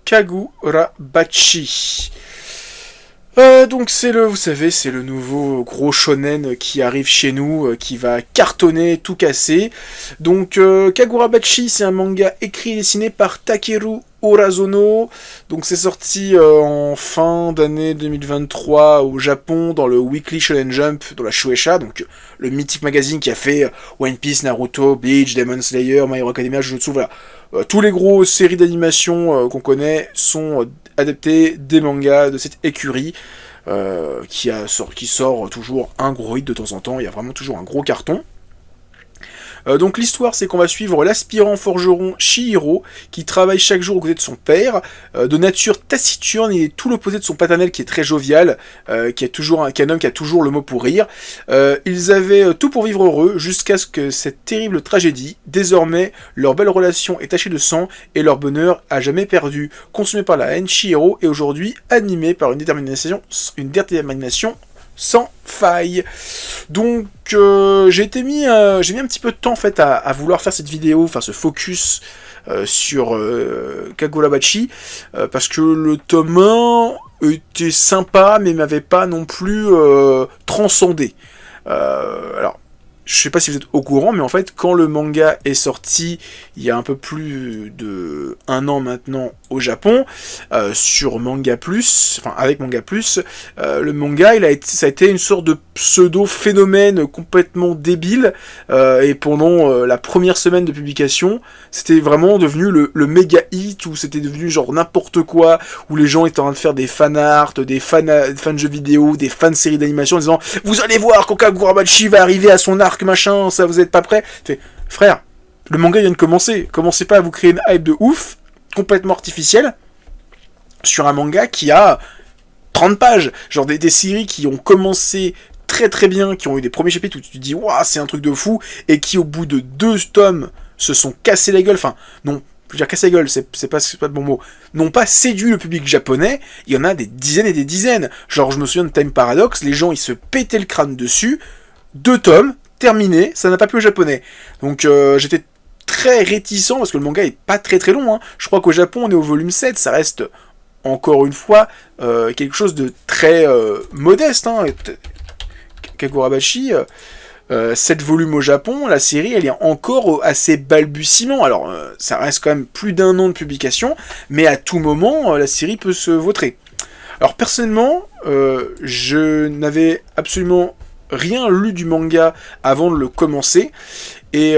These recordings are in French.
Kagurabachi. Donc vous savez, c'est le nouveau gros shonen qui arrive chez nous, qui va cartonner, tout casser. Donc Kagurabachi, c'est un manga écrit et dessiné par Takeru Urazono. Donc c'est sorti en fin d'année 2023 au Japon dans le Weekly Shonen Jump, dans la Shueisha, donc le mythique magazine qui a fait One Piece, Naruto, Bleach, Demon Slayer, My Hero Academia, Jujutsu, voilà. Tous les gros séries d'animation qu'on connaît sont adaptés des mangas de cette écurie qui sort toujours un gros hit de temps en temps. Il y a vraiment toujours un gros carton. Donc l'histoire, c'est qu'on va suivre l'aspirant forgeron Chihiro, qui travaille chaque jour aux côtés de son père, de nature taciturne, il est tout l'opposé de son paternel qui est très jovial, qui est un homme qui a toujours le mot pour rire. Ils avaient tout pour vivre heureux, jusqu'à ce que cette terrible tragédie, désormais, leur belle relation est tachée de sang, et leur bonheur à jamais perdu. Consumé par la haine, Chihiro est aujourd'hui animé par une détermination sans faille. Donc j'ai mis un petit peu de temps en fait à vouloir faire cette vidéo, enfin ce focus sur Kagurabachi, parce que le tome 1 était sympa mais m'avait pas non plus transcendé. Alors je sais pas si vous êtes au courant, mais en fait, quand le manga est sorti, il y a un peu plus de 1 an maintenant au Japon, sur Manga Plus, enfin avec Manga Plus, le manga, ça a été une sorte de pseudo-phénomène complètement débile, et pendant la première semaine de publication, c'était vraiment devenu le méga hit, où c'était devenu genre n'importe quoi, où les gens étaient en train de faire des fanarts, des fans jeux vidéo, des fans séries d'animation, en disant « Vous allez voir quand Kagurabachi va arriver à son arc, machin, ça vous êtes pas prêts ?» Frère, le manga vient de commencer. Commencez pas à vous créer une hype de ouf, complètement artificielle, sur un manga qui a 30 pages. Genre des séries qui ont commencé très très bien, qui ont eu des premiers chapitres où tu te dis « Waouh, c'est un truc de fou », et qui au bout de 2 tomes se sont cassés la gueule, enfin, non, je veux dire cassé la gueule, c'est pas le bon mot, n'ont pas séduit le public japonais. Il y en a des dizaines et des dizaines. Genre, je me souviens de Time Paradox, les gens ils se pétaient le crâne dessus, 2 tomes, terminé, ça n'a pas plu aux japonais. Donc j'étais très réticent, parce que le manga est pas très très long, hein. Je crois qu'au Japon on est au volume 7, ça reste encore une fois quelque chose de très modeste, hein. Kagurabachi, 7 volumes au Japon, la série elle est encore assez balbutiement. Alors ça reste quand même plus d'1 an de publication, mais à tout moment la série peut se vautrer. Alors personnellement, je n'avais absolument rien lu du manga avant de le commencer, et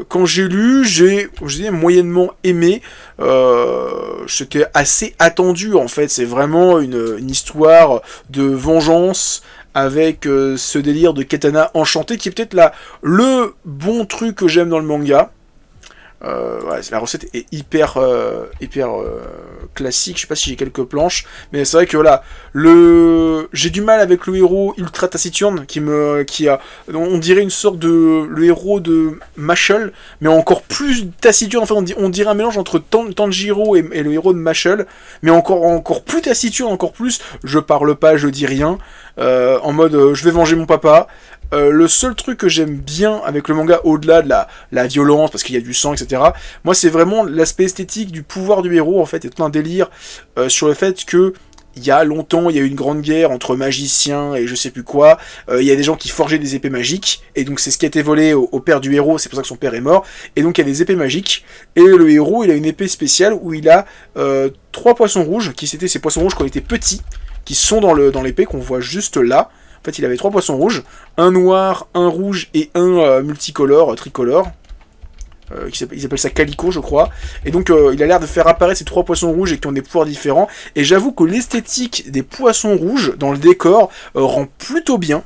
quand j'ai lu, j'ai moyennement aimé. C'était assez attendu en fait, c'est vraiment une histoire de vengeance avec ce délire de katana enchanté qui est peut-être le bon truc que j'aime dans le manga. La recette est hyper classique, je sais pas si j'ai quelques planches, mais c'est vrai que voilà, j'ai du mal avec le héros ultra taciturne on dirait une sorte de le héros de Mashle, mais encore plus taciturne. Enfin, on dirait un mélange entre Tanjiro et le héros de Mashle, mais encore plus taciturne, encore plus je parle pas, je dis rien, en mode je vais venger mon papa. Le seul truc que j'aime bien avec le manga, au-delà de la violence, parce qu'il y a du sang, etc., moi c'est vraiment l'aspect esthétique du pouvoir du héros, en fait, et tout un délire sur le fait que il y a longtemps, il y a eu une grande guerre entre magiciens et je sais plus quoi, il y a des gens qui forgeaient des épées magiques, et donc c'est ce qui a été volé au père du héros, c'est pour ça que son père est mort, et donc il y a des épées magiques, et le héros, il a une épée spéciale où il a 3 poissons rouges, qui c'était ces poissons rouges quand il était petit, qui sont dans l'épée, qu'on voit juste là. En fait, il avait 3 poissons rouges, un noir, un rouge et un multicolore, tricolore. Ils appellent ça calico, je crois. Et donc, il a l'air de faire apparaître ces 3 poissons rouges et qui ont des pouvoirs différents. Et j'avoue que l'esthétique des poissons rouges dans le décor rend plutôt bien.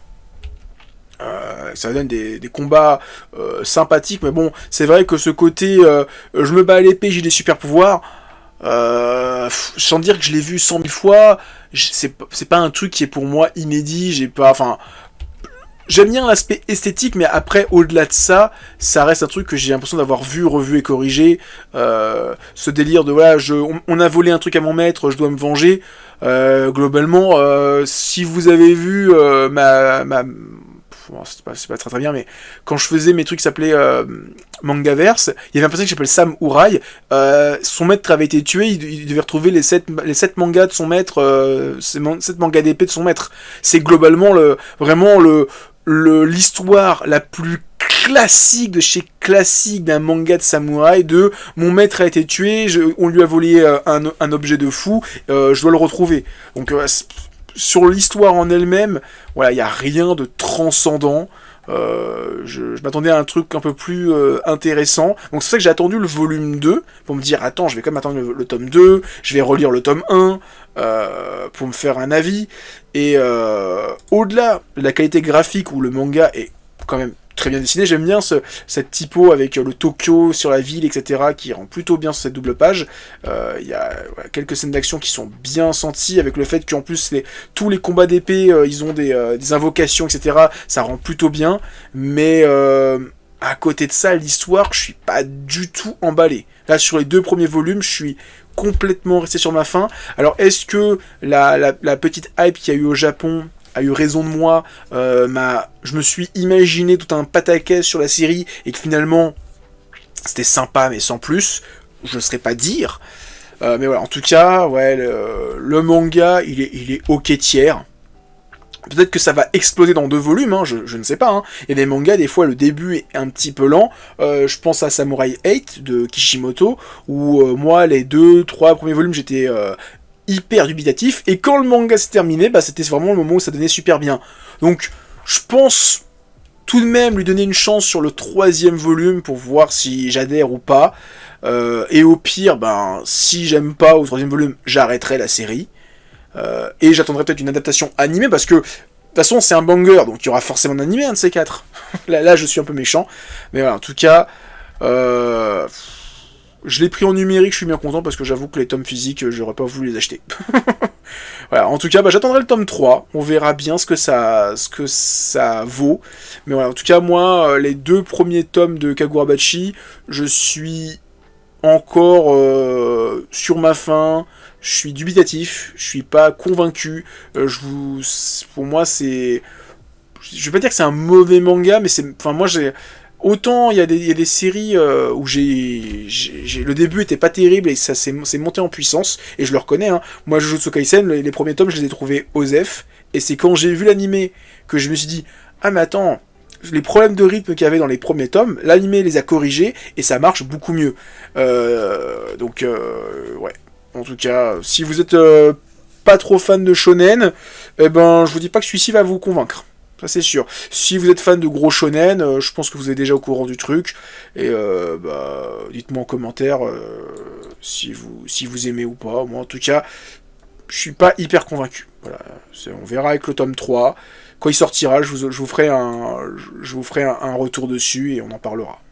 Ça donne des combats sympathiques, mais bon, c'est vrai que ce côté je me bats à l'épée, j'ai des super pouvoirs. Sans dire que je l'ai vu 100 000 fois, c'est pas un truc qui est pour moi inédit, j'aime bien l'aspect esthétique, mais après, au-delà de ça, ça reste un truc que j'ai l'impression d'avoir vu, revu et corrigé, ce délire de, voilà, on a volé un truc à mon maître, je dois me venger, globalement, si vous avez vu bon, c'est pas très très bien, mais quand je faisais mes trucs qui s'appelaient Mangaverse, il y avait un personnage qui s'appelle Sam Urai. Son maître avait été tué, il devait retrouver les 7 mangas de son maître, 7 mangas d'épée de son maître. C'est globalement vraiment l'histoire la plus classique de chez classique d'un manga de samouraï de mon maître a été tué, on lui a volé un objet de fou, je dois le retrouver. Donc sur l'histoire en elle-même, voilà, il n'y a rien de transcendant. Je m'attendais à un truc un peu plus intéressant. Donc c'est ça que j'ai attendu le volume 2 pour me dire attends, je vais quand même attendre le tome 2, je vais relire le tome 1 pour me faire un avis. Et au-delà de la qualité graphique où le manga est quand même très bien dessiné, j'aime bien cette typo avec le Tokyo sur la ville, etc., qui rend plutôt bien sur cette double page. Il y a quelques scènes d'action qui sont bien senties, avec le fait qu'en plus tous les combats d'épée, ils ont des invocations, etc., ça rend plutôt bien, mais à côté de ça, l'histoire, je suis pas du tout emballé. Là, sur les 2 premiers volumes, je suis complètement resté sur ma faim. Alors, est-ce que la petite hype qu'il y a eu au Japon a eu raison de moi, je me suis imaginé tout un pataquès sur la série, et que finalement, c'était sympa, mais sans plus, je ne saurais pas dire. Mais voilà, en tout cas, ouais, le manga, il est ok tiers. Peut-être que ça va exploser dans 2 volumes, hein, je ne sais pas. Hein. Il y a des mangas, des fois, le début est un petit peu lent. Je pense à Samurai 8 de Kishimoto, où moi, les 2-3 premiers volumes, j'étais hyper dubitatif, et quand le manga s'est terminé, c'était vraiment le moment où ça donnait super bien. Donc, je pense tout de même lui donner une chance sur le 3e volume pour voir si j'adhère ou pas. Et au pire, si j'aime pas au 3e volume, j'arrêterai la série. Et j'attendrai peut-être une adaptation animée, parce que de toute façon c'est un banger, donc il y aura forcément un animé, un de ces 4. là je suis un peu méchant, mais voilà, en tout cas, je l'ai pris en numérique, je suis bien content, parce que j'avoue que les tomes physiques, j'aurais pas voulu les acheter. Voilà, en tout cas, j'attendrai le tome 3, on verra bien ce que ça vaut. Mais voilà, en tout cas, moi, les 2 premiers tomes de Kagurabachi, je suis encore sur ma faim, je suis dubitatif, je suis pas convaincu. Pour moi, c'est... Je vais pas dire que c'est un mauvais manga, mais c'est... Enfin, moi, j'ai... Autant il y a des séries où le début était pas terrible et ça s'est monté en puissance, et je le reconnais, hein. Moi Jujutsu Kaisen, les premiers tomes je les ai trouvés osef, et c'est quand j'ai vu l'animé que je me suis dit ah mais attends, les problèmes de rythme qu'il y avait dans les premiers tomes, l'animé les a corrigés et ça marche beaucoup mieux. Donc ouais, en tout cas si vous êtes pas trop fan de shonen, je vous dis pas que celui-ci va vous convaincre. Ça c'est sûr. Si vous êtes fan de gros shonen, je pense que vous êtes déjà au courant du truc. Et dites-moi en commentaire si vous aimez ou pas. Moi en tout cas, je suis pas hyper convaincu. Voilà, on verra avec le tome 3. Quand il sortira, je vous ferai un retour dessus et on en parlera.